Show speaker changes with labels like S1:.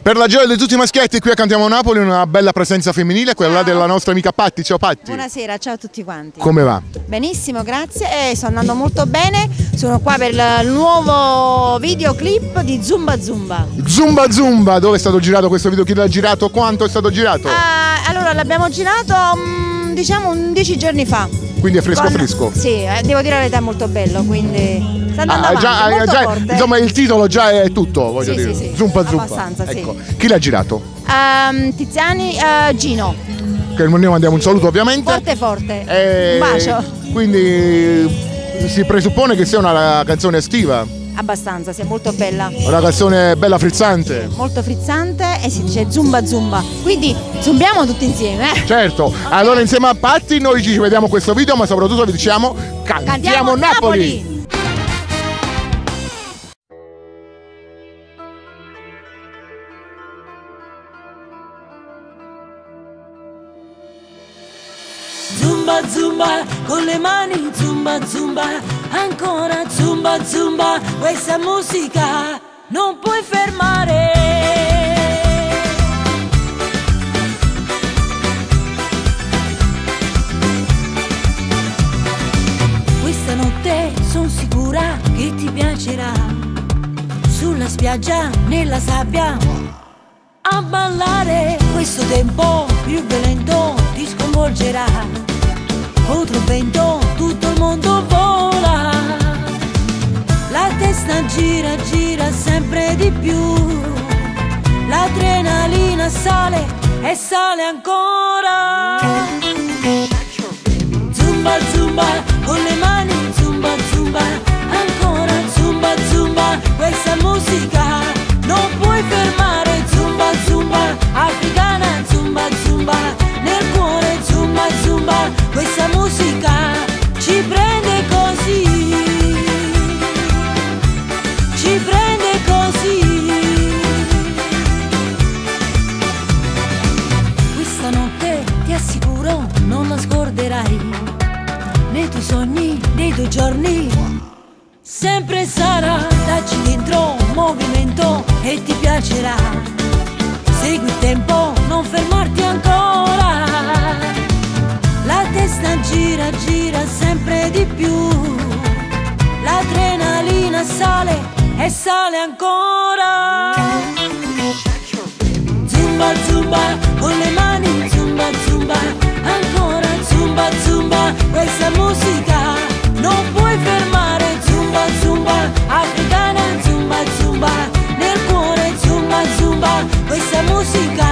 S1: Per la gioia di tutti i maschietti qui a Cantiamo Napoli una bella presenza femminile, quella della nostra amica Patti. Ciao Patti.
S2: Buonasera, ciao a tutti quanti.
S1: Come va?
S2: Benissimo, grazie, sto andando molto bene. Sono qua per il nuovo videoclip di Zumba Zumba.
S1: Zumba Zumba, dove è stato girato questo video? Chi l'ha girato? Quanto è stato girato?
S2: Allora l'abbiamo girato diciamo 10 giorni fa.
S1: Quindi è fresco fresco?
S2: Sì, devo dire la verità, è molto bello, quindi sta andando avanti, molto forte.
S1: Insomma il titolo già è tutto, voglio dire.
S2: Sì,
S1: Zumba Zumba.
S2: Abbastanza,
S1: ecco.
S2: sì.
S1: Chi l'ha girato?
S2: Tiziani, Gino.
S1: Che noi mandiamo un saluto ovviamente.
S2: Forte forte, un bacio.
S1: Quindi si presuppone che sia una canzone estiva.
S2: Abbastanza, sì, è molto bella.
S1: Una canzone bella frizzante.
S2: Molto frizzante e si dice Zumba Zumba. Quindi zumbiamo tutti insieme.
S1: Certo, okay. Allora insieme a Patti noi ci vediamo questo video, ma soprattutto vi diciamo Cantiamo Napoli!
S3: Zumba zumba, con le mani zumba zumba, ancora zumba zumba, questa musica non puoi fermare. Questa notte son sicura che ti piacerà, sulla spiaggia, nella sabbia, a ballare. Questo tempo più violento ti sconvolgerà. Contro vento tutto il mondo vola, la testa gira, gira sempre di più, l'adrenalina sale e sale ancora. Zumba zumba, con le mani zumba zumba, ancora zumba zumba, questa musica non puoi fermare. Zumba zumba, africana zumba zumba, nel cuore zumba zumba, questa musica ci prende così, ci prende così. Questa notte ti assicuro non la scorderai, nei tuoi sogni, nei tuoi giorni, sempre sarà. Dacci dentro movimento e ti piacerà. Segui il tempo, non fermarti ancora. La testa gira, gira sempre di più, l'adrenalina sale e sale ancora. Zumba zumba, con le mani zumba zumba, ancora zumba zumba, questa musica non puoi fermare. Zumba zumba, africana zumba zumba, nel cuore zumba zumba, questa musica